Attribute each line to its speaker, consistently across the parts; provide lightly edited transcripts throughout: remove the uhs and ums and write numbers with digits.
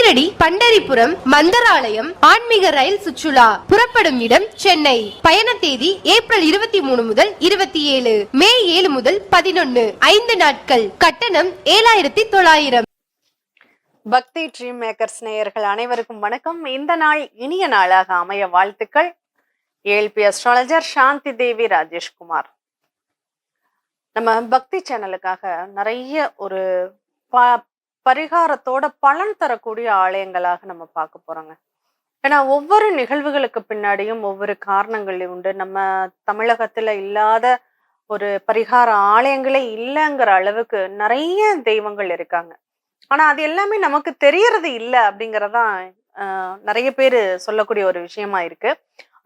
Speaker 1: ஷீரடி, பண்டரிபுரம், மந்தராலயம் ஆன்மீக ரயில் சுற்றுலா புறப்படும் இடம் சென்னை. பயண தேதி ஏப்ரல் 23 முதல் 27, மே 7 முதல் 11, 5 நாட்கள். கட்டணம் 7900.
Speaker 2: பக்தி ட்ரீம் மேக்கர்ஸ் நேயர்கள் அனைவருக்கும் வணக்கம். இந்த நாள் இனிய நாளாக அமைய வாழ்த்துக்கள். ஏஎல்பி அஸ்ட்ராலஜர் சாந்தி தேவி ராஜேஷ்குமார். நம்ம பக்தி சேனலுக்காக நிறைய ஒரு பரிகாரத்தோட பலன் தரக்கூடிய ஆலயங்களாக நம்ம பார்க்க போறோங்க. ஏன்னா ஒவ்வொரு நிகழ்வுகளுக்கு பின்னாடியும் ஒவ்வொரு காரணங்கள் உண்டு. நம்ம தமிழகத்துல இல்லாத ஒரு பரிகார ஆலயங்களே இல்லைங்கிற அளவுக்கு நிறைய தெய்வங்கள் இருக்காங்க. ஆனா அது எல்லாமே நமக்கு தெரியறது இல்லை அப்படிங்கறதான் நிறைய பேர் சொல்லக்கூடிய ஒரு விஷயமா இருக்கு.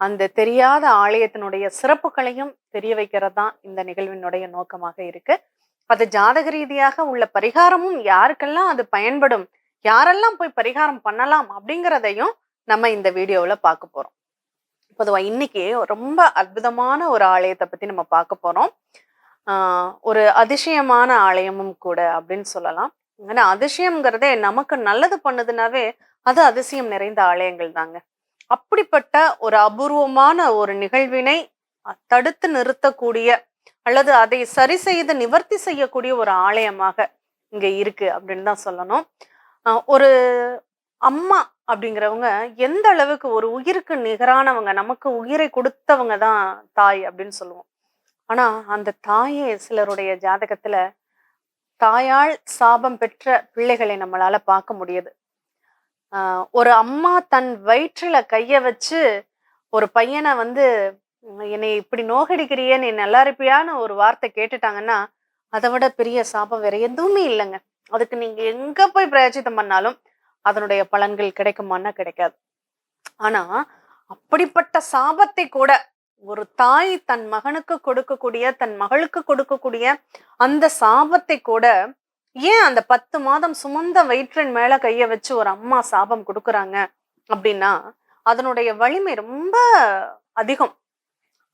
Speaker 2: அந்த தெரியாத ஆலயத்தினுடைய சிறப்புகளையும் தெரிய வைக்கிறது தான் இந்த நிகழ்வினுடைய நோக்கமாக இருக்கு. அது ஜாதக ரீதியாக உள்ள பரிகாரமும் யாருக்கெல்லாம் அது பயன்படும், யாரெல்லாம் போய் பரிகாரம் பண்ணலாம் அப்படிங்கிறதையும் நம்ம இந்த வீடியோவில் பார்க்க போறோம். பொதுவாக இன்னைக்கு ரொம்ப அற்புதமான ஒரு ஆலயத்தை பத்தி நம்ம பார்க்க போறோம். ஒரு அதிசயமான ஆலயமும் கூட அப்படின்னு சொல்லலாம். ஏன்னா அதிசயம்ங்கிறதே நமக்கு நல்லது பண்ணுதுனாவே அது அதிசயம் நிறைந்த ஆலயங்கள் தாங்க. அப்படிப்பட்ட ஒரு அபூர்வமான ஒரு நிகழ்வினை தடுத்து நிறுத்தக்கூடிய அல்லது அதை சரி செய்து நிவர்த்தி செய்யக்கூடிய ஒரு ஆலயமாக இங்க இருக்கு அப்படின்னு தான் சொல்லணும். ஒரு அம்மா அப்படிங்கிறவங்க எந்த அளவுக்கு ஒரு உயிருக்கு நிகரானவங்க, நமக்கு உயிரை கொடுத்தவங்க தான் தாய் அப்படின்னு சொல்லுவோம். ஆனா அந்த தாயே சிலருடைய ஜாதகத்துல தாயால் சாபம் பெற்ற பிள்ளைகளை நம்மளால பார்க்க முடியுது. ஒரு அம்மா தன் வயிற்றுல கைய வச்சு ஒரு பையனை என்னை இப்படி நோகடிக்கிறியே, நீ நல்லா இருப்பியான்னு ஒரு வார்த்தை கேட்டுட்டாங்கன்னா அதை விட பெரிய சாபம் வேற எதுவுமே இல்லைங்க. அதுக்கு நீங்க எங்க போய் பிரயோஜனம் பண்ணாலும் அதனுடைய பலன்கள் கிடைக்குமான்னா கிடைக்காது. ஆனா அப்படிப்பட்ட சாபத்தை கூட ஒரு தாய் தன் மகனுக்கு கொடுக்கக்கூடிய, தன் மகளுக்கு கொடுக்கக்கூடிய அந்த சாபத்தை கூட ஏன் அந்த 10 மாதம் சுமந்த வயிற்றின் மேல கைய வச்சு ஒரு அம்மா சாபம் கொடுக்குறாங்க அப்படின்னா அதனுடைய வலிமை ரொம்ப அதிகம்.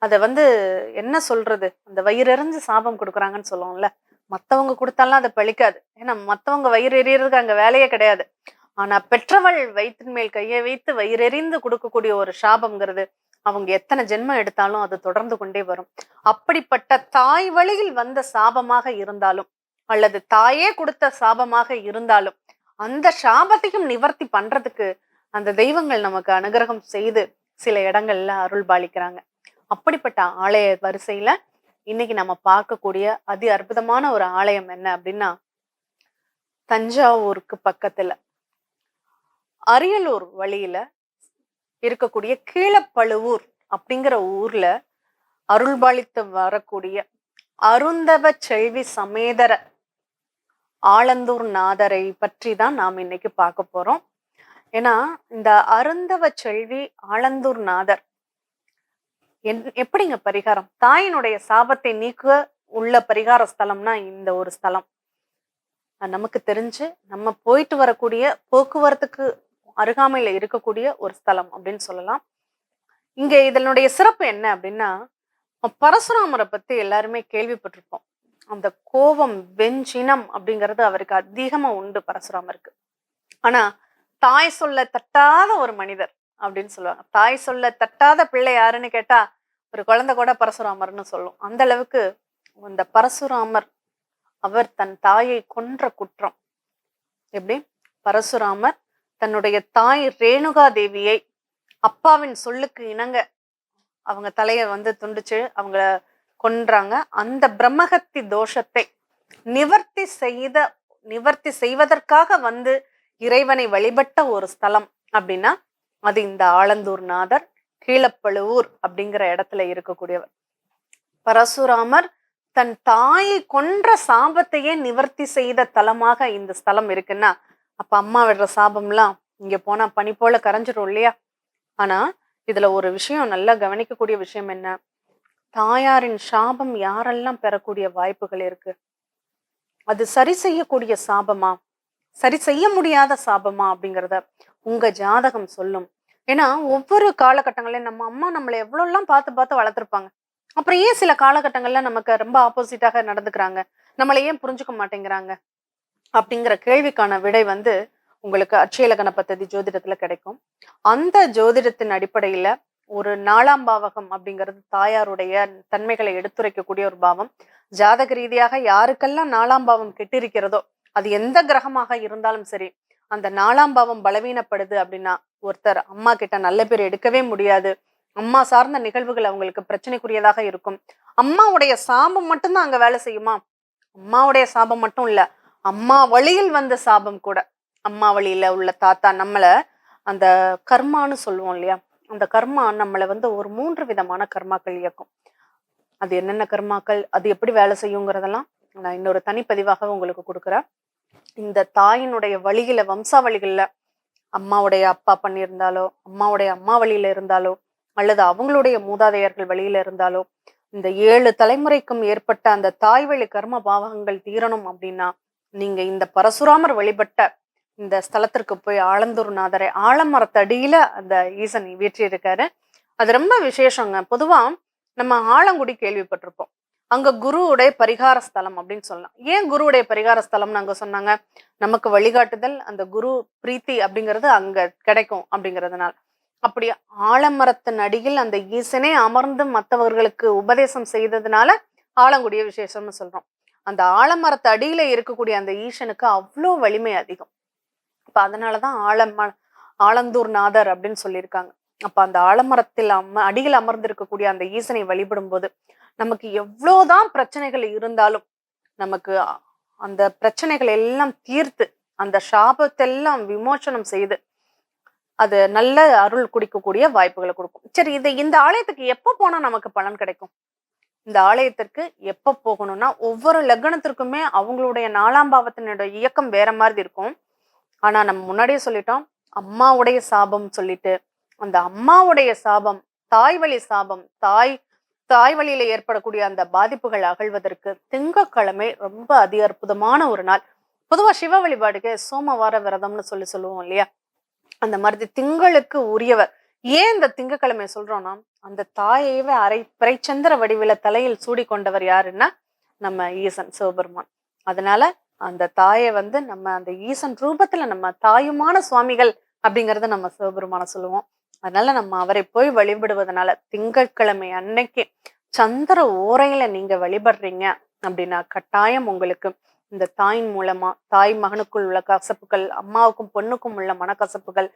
Speaker 2: அதை என்ன சொல்றது, அந்த வயிறெறிஞ்சு சாபம் கொடுக்குறாங்கன்னு சொல்லுவோம்ல, மத்தவங்க கொடுத்தாலும் அதை பழிக்காது. ஏன்னா மத்தவங்க வயிறு எறியறதுக்கு அங்க வேலையே கிடையாது. ஆனா பெற்றவள் வயிற்றின் மேல் கையை வைத்து வயிறெறிந்து கொடுக்கக்கூடிய ஒரு சாபம்ங்கிறது அவங்க எத்தனை ஜென்மம் எடுத்தாலும் அது தொடர்ந்து கொண்டே வரும். அப்படிப்பட்ட தாய் வழியில் வந்த சாபமாக இருந்தாலும் அல்லது தாயே கொடுத்த சாபமாக இருந்தாலும் அந்த சாபத்தையும் நிவர்த்தி பண்றதுக்கு அந்த தெய்வங்கள் நமக்கு அனுகிரகம் செய்து சில இடங்கள்ல அருள் பாலிக்கிறாங்க. அப்படிப்பட்ட ஆலய வரிசையில இன்னைக்கு நம்ம பார்க்கக்கூடிய அதி அற்புதமான ஒரு ஆலயம் என்ன அப்படின்னா, தஞ்சாவூருக்கு பக்கத்துல அரியலூர் வழியில இருக்கக்கூடிய கீழப்பழுவூர் அப்படிங்கிற ஊர்ல அருள்பாலித்து வரக்கூடிய அருந்தவ செல்வி சமேதர ஆலந்தூர் நாதரை பற்றி தான் நாம் இன்னைக்கு பார்க்க போறோம். ஏன்னா இந்த அருந்தவ செல்வி ஆலந்தூர் நாதர் எப்படிங்க பரிகாரம், தாயினுடைய சாபத்தை நீக்க உள்ள பரிகார ஸ்தலம்னா இந்த ஒரு ஸ்தலம். நமக்கு தெரிஞ்சு நம்ம போயிட்டு வரக்கூடிய போக்குவரத்துக்கு அருகாமையில இருக்கக்கூடிய ஒரு ஸ்தலம் அப்படின்னு சொல்லலாம். இங்க இதனுடைய சிறப்பு என்ன அப்படின்னா, பரசுராமரை பத்தி எல்லாருமே கேள்விப்பட்டிருப்போம். அந்த கோபம் வெஞ்சினம் அப்படிங்கிறது அவருக்கு அதிகமா உண்டு பரசுராமருக்கு. ஆனா தாய் சொல்ல தட்டாத ஒரு மனிதர் அப்படின்னு சொல்லுவாங்க. தாய் சொல்ல தட்டாத பிள்ளை யாருன்னு கேட்டா ஒரு குழந்தை கூட பரசுராமர்னு சொல்லும். அந்த அளவுக்கு இந்த பரசுராமர் அவர் தன் தாயை கொன்ற குற்றம். எப்படி பரசுராமர் தன்னுடைய தாய் ரேணுகா தேவியை அப்பாவின் சொல்லுக்கு இணங்க அவங்க தலைய துண்டிச்சு அவங்கள கொன்றாங்க. அந்த பிரம்மகத்தி தோஷத்தை நிவர்த்தி செய்வதற்காக இறைவனை வழிபட்ட ஒரு ஸ்தலம் அப்படின்னா அது இந்த ஆலந்தூர் நாதர் கீழப்பழுவூர் அப்படிங்கிற இடத்துல இருக்கக்கூடியவர். பரசுராமர் தன் தாயை கொன்ற சாபத்தையே நிவர்த்தி செய்த தலமாக இந்த ஸ்தலம் இருக்குன்னா அப்ப அம்மா விடுற சாபம்லாம் இங்க போனா பனி போல கரைஞ்சிடும் இல்லையா? ஆனா இதுல ஒரு விஷயம் நல்லா கவனிக்கக்கூடிய விஷயம் என்ன, தாயாரின் சாபம் யாரெல்லாம் பெறக்கூடிய வாய்ப்புகள் இருக்கு? அது சரி செய்யக்கூடிய சாபமா, சரி செய்ய முடியாத சாபமா அப்படிங்கிறத உங்க ஜாதகம் சொல்லும். ஏன்னா ஒவ்வொரு காலகட்டங்களையும் நம்ம அம்மா நம்மளை எவ்வளோலாம் பார்த்து பார்த்து வளர்த்துருப்பாங்க. அப்புறம் ஏன் சில காலகட்டங்கள்ல நமக்கு ரொம்ப ஆப்போசிட்டாக நடந்துக்கிறாங்க, நம்மளை ஏன் புரிஞ்சுக்க மாட்டேங்கிறாங்க அப்படிங்கிற கேள்விக்கான விடை உங்களுக்கு அட்சய லக்ன பத்ததி ஜோதிடத்துல கிடைக்கும். அந்த ஜோதிடத்தின் அடிப்படையில ஒரு 4ஆம் பாவகம் அப்படிங்கிறது தாயாருடைய தன்மைகளை எடுத்துரைக்கக்கூடிய ஒரு பாவம். ஜாதக ரீதியாக யாருக்கெல்லாம் 4ஆம் பாவம் கெட்டிருக்கிறதோ, அது எந்த கிரகமாக இருந்தாலும் சரி, அந்த 4ஆம் பாவம் பலவீனப்படுது அப்படின்னா ஒருத்தர் அம்மா கிட்ட நல்ல பேர் எடுக்கவே முடியாது. அம்மா சார்ந்த நிகழ்வுகள் அவங்களுக்கு பிரச்சனைக்குரியதாக இருக்கும். அம்மாவுடைய சாபம் மட்டும்தான் அங்க வேலை செய்யுமா? அம்மாவுடைய சாபம் மட்டும் இல்ல, அம்மா வழியில் வந்த சாபம் கூட. அம்மா வழியில உள்ள தாத்தா நம்மள அந்த கர்மான்னு சொல்லுவோம் இல்லையா, அந்த கர்மா நம்மள வந்து ஒரு 3 விதமான கர்மாக்கள் இயக்கும். அது என்னென்ன கர்மாக்கள், அது எப்படி வேலை செய்யுங்கிறதெல்லாம் நான் இன்னொரு தனிப்பதிவாக உங்களுக்கு கொடுக்குறேன். இந்த தாயினுடைய வழியில, வம்சாவளிகள்ல அம்மாவுடைய அப்பா பண்ணியிருந்தாலோ, அம்மாவுடைய அம்மா வழியில இருந்தாலோ, அல்லது அவங்களுடைய மூதாதையர்கள் வழியில இருந்தாலோ, இந்த 7 தலைமுறைக்கும் ஏற்பட்ட அந்த தாய் வழி கர்ம பாவகங்கள் தீரணும் அப்படின்னா நீங்க இந்த பரசுராமர் வழிபட்ட இந்த ஸ்தலத்திற்கு போய் ஆலந்தூர்நாதரை, ஆலமரத்தடியில அந்த ஈசன் வீற்றி இருக்காரு. அது ரொம்ப விசேஷங்க. பொதுவா நம்ம ஆலங்குடி கேள்விப்பட்டிருப்போம். அங்க குருவுடைய பரிகார ஸ்தலம் அப்படின்னு சொல்லலாம். ஏன் குருவுடைய பரிகார ஸ்தலம்னு அங்க சொன்னாங்க? நமக்கு வழிகாட்டுதல், அந்த குரு பிரீத்தி அப்படிங்கிறது அங்க கிடைக்கும் அப்படிங்கிறதுனால. அப்படி ஆலமரத்தின் அடியில் அந்த ஈசனே அமர்ந்து மற்றவர்களுக்கு உபதேசம் செய்ததுனால ஆலங்குடிய விசேஷம்னு சொல்றோம். அந்த ஆலமரத்து அடியில இருக்கக்கூடிய அந்த ஈசனுக்கு அவ்வளோ வலிமை அதிகம். அப்ப அதனாலதான் ஆலந்தூர் நாதர் அப்படின்னு சொல்லியிருக்காங்க. அப்ப அந்த ஆலமரத்தில் அடியில் அமர்ந்து இருக்கக்கூடிய அந்த ஈசனை வழிபடும் போது நமக்கு எவ்வளவுதான் பிரச்சனைகள் இருந்தாலும் நமக்கு அந்த பிரச்சனைகள் எல்லாம் தீர்த்து அந்த சாபத்தெல்லாம் விமோசனம் செய்து அது நல்ல அருள் குடிக்கக்கூடிய வாய்ப்புகளை கொடுக்கும். சரி, இந்த ஆலயத்துக்கு எப்ப போனா நமக்கு பலன் கிடைக்கும்? இந்த ஆலயத்திற்கு எப்ப போகணும்னா, ஒவ்வொரு லக்னத்திற்குமே அவங்களுடைய 4ஆம் பாவத்தினுடைய இயக்கம் வேற மாதிரி இருக்கும். ஆனா நம்ம முன்னாடியே சொல்லிட்டோம், அம்மாவுடைய சாபம் சொல்லிட்டு, அந்த அம்மாவுடைய சாபம், தாய் வழி சாபம், தாய் வழியில ஏற்படக்கூடிய அந்த பாதிப்புகள் அகழ்வதற்கு திங்கட்கிழமை ரொம்ப அதி அற்புதமான ஒரு நாள். பொதுவா சிவ வழிபாடுக்கு சோமவார விரதம்னு சொல்லுவோம் இல்லையா, அந்த மாதிரி திங்களுக்கு உரியவர். ஏன் இந்த திங்கட்கிழமை சொல்றோம்னா, அந்த தாயையவே பிறைச்சந்திர வடிவில தலையில் சூடி கொண்டவர் யாருன்னா நம்ம ஈசன் சிவபெருமான். அதனால அந்த தாயை வந்து நம்ம அந்த ஈசன் ரூபத்துல நம்ம தாயுமான சுவாமிகள் அப்படிங்கறத நம்ம சிவபெருமான சொல்லுவோம். அதனால நம்ம அவரை போய் வழிபடுவதனால திங்கட்கிழமை அன்னைக்கு சந்திர ஓரையில நீங்க வழிபடுறீங்க அப்படின்னா கட்டாயம் உங்களுக்கு இந்த தாயின் மூலமா தாய் மகனுக்குள் உள்ள கசப்புகள், அம்மாவுக்கும் பொண்ணுக்கும் உள்ள மனக்கசப்புகள்,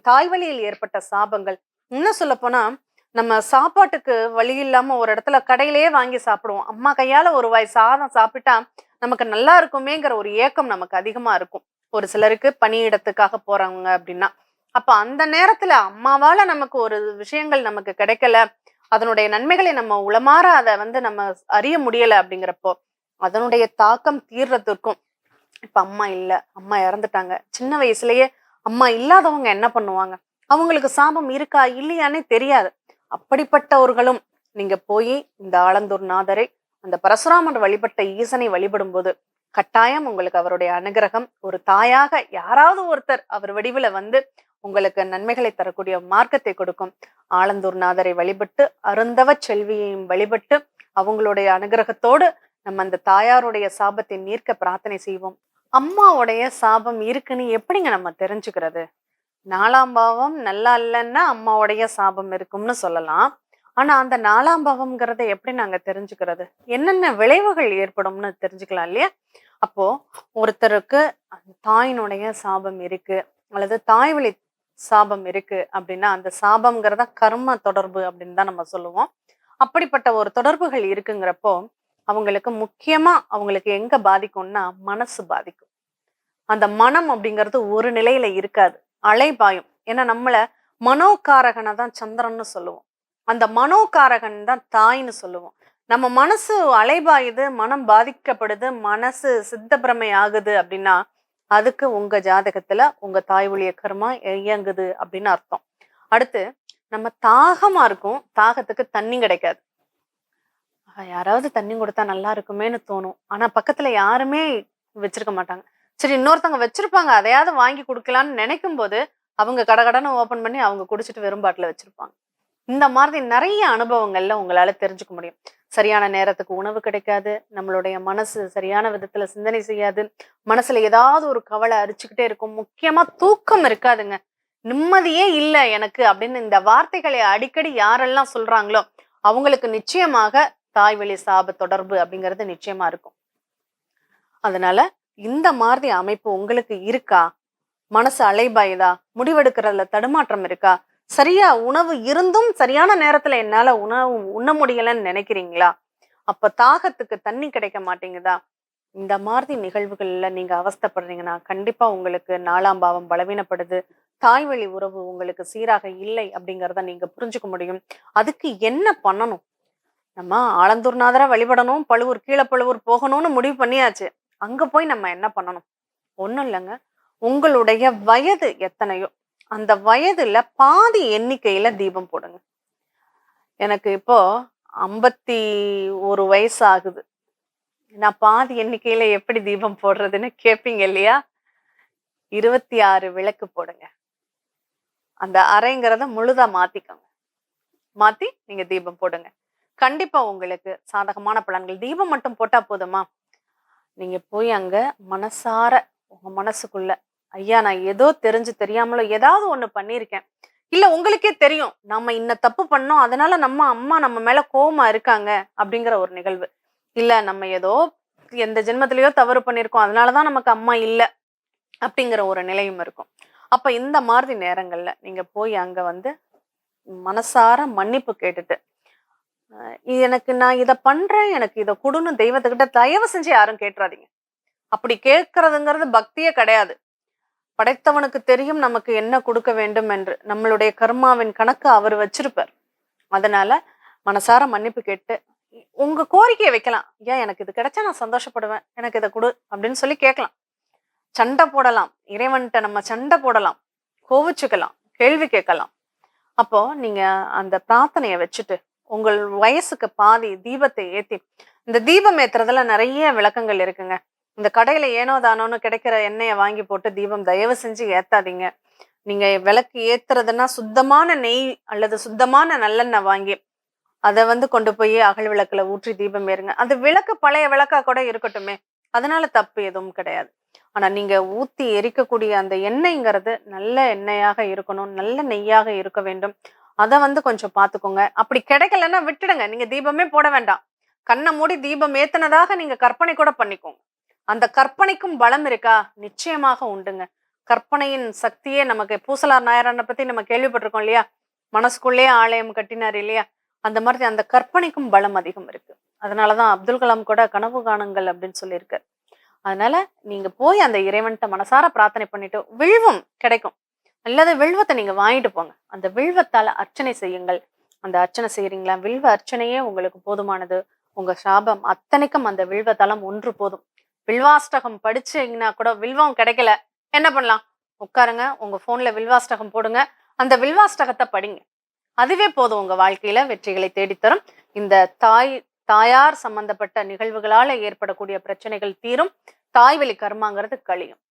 Speaker 2: தாய் வழியில் ஏற்பட்ட சாபங்கள், இன்னும் சொல்ல போனா நம்ம சாப்பாட்டுக்கு வழி இல்லாம ஒரு இடத்துல கடையிலேயே வாங்கி சாப்பிடுவோம். அம்மா கையால ஒரு வாய் சாதம் சாப்பிட்டா நமக்கு நல்லா இருக்குமேங்கிற ஒரு ஏக்கம் நமக்கு அதிகமா இருக்கும். ஒரு சிலருக்கு பணியிடத்துக்காக போறாங்க அப்படின்னா, அப்ப அந்த நேரத்துல அம்மாவால நமக்கு ஒரு விஷயங்கள் நமக்கு கிடைக்கல, அதனுடைய நன்மைகளை நம்ம உளமாற அதை வந்து நம்ம அறிய முடியல அப்படிங்கிறப்போ அதனுடைய தாக்கம் தீர்றதுக்கும், இப்ப அம்மா இல்ல, அம்மா இறந்துட்டாங்க, சின்ன வயசுலயே அம்மா இல்லாதவங்க என்ன பண்ணுவாங்க? அவங்களுக்கு சாபம் இருக்கா இல்லையானே தெரியாது. அப்படிப்பட்டவர்களும் நீங்க போய் இந்த ஆலந்தூர் நாதரை, அந்த பரசுராமர் வழிபட்ட ஈசனை வழிபடும் போது கட்டாயம் உங்களுக்கு அவருடைய அனுகிரகம், ஒரு தாயாக யாராவது ஒருத்தர் அவர் வடிவில வந்து உங்களுக்கு நன்மைகளை தரக்கூடிய மார்க்கத்தை கொடுக்கும். ஆலந்தூர் நாதரை வழிபட்டு, அருந்தவ செல்வியையும் வழிபட்டு, அவங்களுடைய அனுகிரகத்தோடு நம்ம அந்த தாயாருடைய சாபத்தை நீர்க்க பிரார்த்தனை செய்வோம். அம்மாவுடைய சாபம் இருக்குன்னு எப்படிங்க நம்ம தெரிஞ்சுக்கிறது? 4ஆம் பாவம் நல்லா இல்லைன்னா அம்மாவுடைய சாபம் இருக்கும்னு சொல்லலாம். ஆனா அந்த 4ஆம் பாவம்ங்கிறத எப்படி நாங்க தெரிஞ்சுக்கிறது? என்னென்ன விளைவுகள் ஏற்படும்னு தெரிஞ்சுக்கலாம் இல்லையா? அப்போ ஒருத்தருக்கு தாயினுடைய சாபம் இருக்கு அல்லது தாய் வழி சாபம் இருக்கு அப்படின்னா, அந்த சாபம்ங்கிறத கர்ம தொடர்பு அப்படின்னு தான் நம்ம சொல்லுவோம். அப்படிப்பட்ட ஒரு தொடர்புகள் இருக்குங்கிறப்போ அவங்களுக்கு முக்கியமா அவங்களுக்கு எங்க பாதிக்கும்னா மனசு பாதிக்கும். அந்த மனம் அப்படிங்கிறது ஒரு நிலையில இருக்காது, அலைபாயும். ஏன்னா நம்மள மனோகாரகனை தான் சந்திரன்னு சொல்லுவோம், அந்த மனோகாரகன் தான் தாய்ன்னு சொல்லுவோம். நம்ம மனசு அலைபாயுது, மனம் பாதிக்கப்படுது, மனசு சித்தப்பிரமை ஆகுது அப்படின்னா அதுக்கு உங்க ஜாதகத்துல உங்க தாய் வழிய கர்மா இயங்குது அப்படின்னு அர்த்தம். அடுத்து நம்ம தாகமா இருக்கும், தாகத்துக்கு தண்ணி கிடைக்காது. யாராவது தண்ணி கொடுத்தா நல்லா இருக்குமேன்னு தோணும், ஆனா பக்கத்துல யாருமே வச்சிருக்க மாட்டாங்க. சரி, இன்னொருத்தவங்க வச்சிருப்பாங்க, அதையாவது வாங்கி கொடுக்கலான்னு நினைக்கும் போது அவங்க கடகடன்னு ஓபன் பண்ணி அவங்க குடிச்சிட்டு வெறும் பாட்டில வச்சிருப்பாங்க. இந்த மாதிரி நிறைய அனுபவங்கள்ல உங்களால தெரிஞ்சுக்க முடியும். சரியான நேரத்துக்கு உணவு கிடைக்காது, நம்மளுடைய மனசு சரியான விதத்துல சிந்தனை செய்யாது, மனசுல ஏதாவது ஒரு கவலை அரிச்சுக்கிட்டே இருக்கும், முக்கியமா தூக்கம் இருக்காதுங்க. நிம்மதியே இல்ல எனக்கு அப்படின்னு இந்த வார்த்தைகளை அடிக்கடி யாரெல்லாம் சொல்றாங்களோ அவங்களுக்கு நிச்சயமாக தாய்வழி சாப தொடர்பு அப்படிங்கிறது நிச்சயமா இருக்கும். அதனால இந்த மாதிரி அமைப்பு உங்களுக்கு இருக்கா? மனசு அலைபாயுதா? முடிவெடுக்கிறதுல தடுமாற்றம் இருக்கா? சரியா உணவு இருந்தும் சரியான நேரத்துல என்னால உணவு உண்ண முடியலன்னு நினைக்கிறீங்களா? அப்ப தாகத்துக்கு தண்ணி கிடைக்க மாட்டேங்குதா? இந்த மாதிரி நிகழ்வுகள்ல நீங்க அவஸ்தைப்படுறீங்கன்னா கண்டிப்பா உங்களுக்கு 4ஆம் பாவம் பலவீனப்படுது. தாய்வழி உறவு உங்களுக்கு சீராக இல்லை அப்படிங்கிறத நீங்க புரிஞ்சுக்க முடியும். அதுக்கு என்ன பண்ணணும்? நம்ம ஆலந்தூர்நாதரை வழிபடணும், பழுவூர் கீழப்பழுவூர் போகணும்னு முடிவு பண்ணியாச்சு. அங்க போய் நம்ம என்ன பண்ணணும்? ஒண்ணும் இல்லைங்க. உங்களுடைய வயது எத்தனையோ அந்த வயதுல பாதி எண்ணிக்கையில தீபம் போடுங்க. எனக்கு இப்போ 51 வயசு ஆகுது. நான் பாதி எண்ணிக்கையில எப்படி தீபம் போடுறதுன்னு கேட்பீங்க இல்லையா? 26 விளக்கு போடுங்க. அந்த அறைங்கிறத முழுதா மாத்திக்கோங்க. மாத்தி நீங்க தீபம் போடுங்க. கண்டிப்பா உங்களுக்கு சாதகமான பலன்கள். தீபம் மட்டும் போட்டா போதுமா? நீங்க போய் அங்க மனசார உங்க மனசுக்குள்ள, ஐயா நான் ஏதோ தெரிஞ்சு தெரியாமலோ ஏதாவது ஒண்ணு பண்ணியிருக்கேன். இல்ல உங்களுக்கே தெரியும் நம்ம இன்ன தப்பு பண்ணோம், அதனால நம்ம அம்மா நம்ம மேல கோவமா இருக்காங்க அப்படிங்கிற ஒரு நிகழ்வு. இல்ல நம்ம ஏதோ எந்த ஜென்மத்திலயோ தவறு பண்ணியிருக்கோம், அதனாலதான் நமக்கு அம்மா இல்ல அப்படிங்கிற ஒரு நிலையும் இருக்கும். அப்ப இந்த மாதிரி நேரங்கள்ல நீங்க போய் அங்க வந்து மனசார மன்னிப்பு கேட்டுட்டு, எனக்கு நான் இத பண்றேன், எனக்கு இத குடுன்னு தெய்வத்துக்கிட்ட தயவு செஞ்சு யாரும் கேட்டுறாதீங்க. அப்படி கேட்கறதுங்கிறது பக்தியே கிடையாது. படைத்தவனுக்கு தெரியும் நமக்கு என்ன கொடுக்க வேண்டும் என்று. நம்மளுடைய கர்மாவின் கணக்கு அவர் வச்சிருப்பார். அதனால மனசார மன்னிப்பு கேட்டு உங்க கோரிக்கையை வைக்கலாம். ஏன் எனக்கு இது கிடைச்சா நான் சந்தோஷப்படுவேன், எனக்கு இதை கொடு அப்படின்னு சொல்லி கேட்கலாம். சண்டை போடலாம், இறைவன்கிட்ட நம்ம சண்டை போடலாம், கோவிச்சுக்கலாம், கேள்வி கேட்கலாம். அப்போ நீங்க அந்த பிரார்த்தனையை வச்சுட்டு உங்கள் வயசுக்கு பாதி தீபத்தை ஏத்தி, இந்த தீபம் ஏத்துறதுல நிறைய விளக்கங்கள் இருக்குங்க. இந்த கடையில ஏனோ தானோன்னு கிடைக்கிற எண்ணெயை வாங்கி போட்டு தீபம் தயவு செஞ்சு ஏத்தாதீங்க. நீங்க விளக்கு ஏத்துறதுன்னா சுத்தமான நெய் அல்லது சுத்தமான நல்லெண்ணெய் வாங்கி அதை வந்து கொண்டு போய் அகல் விளக்குல ஊற்றி தீபம் ஏறுங்க. அந்த விளக்கு பழைய விளக்கா கூட இருக்கட்டுமே, அதனால தப்பு எதுவும் கிடையாது. ஆனா நீங்க ஊத்தி எரிக்கக்கூடிய அந்த எண்ணெய்ங்கிறது நல்ல எண்ணெயாக இருக்கணும், நல்ல நெய்யாக இருக்க வேண்டும். அதை வந்து கொஞ்சம் பார்த்துக்கோங்க. அப்படி கிடைக்கலன்னா விட்டுடுங்க, நீங்க தீபமே போட வேண்டாம். கண்ணை மூடி தீபம் ஏத்துனதாக நீங்க கற்பனை கூட பண்ணிக்கோங்க. அந்த கற்பனைக்கும் பலம் இருக்கா? நிச்சயமாக உண்டுங்க. கற்பனையின் சக்தியே நமக்கு பூசலார் நாயரனை பத்தி நம்ம கேள்விப்பட்டிருக்கோம் இல்லையா? மனசுக்குள்ளேயே ஆலயம் கட்டினார் இல்லையா? அந்த மாதிரி அந்த கற்பனைக்கும் பலம் அதிகம் இருக்கு. அதனாலதான் அப்துல் கலாம் கூட கனவு காணுங்கள் அப்படின்னு சொல்லியிருக்காரு. அதனால நீங்க போய் அந்த இறைவன்கிட்ட மனசார பிரார்த்தனை பண்ணிட்டு வில்வம் கிடைக்கும். அல்லது வில்வத்தை நீங்க வாங்கிட்டு போங்க. அந்த வில்வத்தால அர்ச்சனை செய்யுங்கள். அந்த அர்ச்சனை செய்யறீங்களா? வில்வ அர்ச்சனையே உங்களுக்கு போதுமானது. உங்க சாபம் அத்தனைக்கும் அந்த வில்வ தலம் ஒன்று போதும். வில்வாஷ்டகம் படிச்சீங்கன்னா கூட வில்வம் கிடைக்கல, என்ன பண்ணலாம்? உட்காருங்க, உங்க போன்ல வில்வாஷ்டகம் போடுங்க, அந்த வில்வாஷ்டகத்தை படிங்க. அதுவே போதும், உங்க வாழ்க்கையில வெற்றிகளை தேடித்தரும். இந்த தாயார் சம்பந்தப்பட்ட நிகழ்வுகளால ஏற்படக்கூடிய பிரச்சனைகள் தீரும். தாய்வழி கர்மாங்கிறது கழியும்.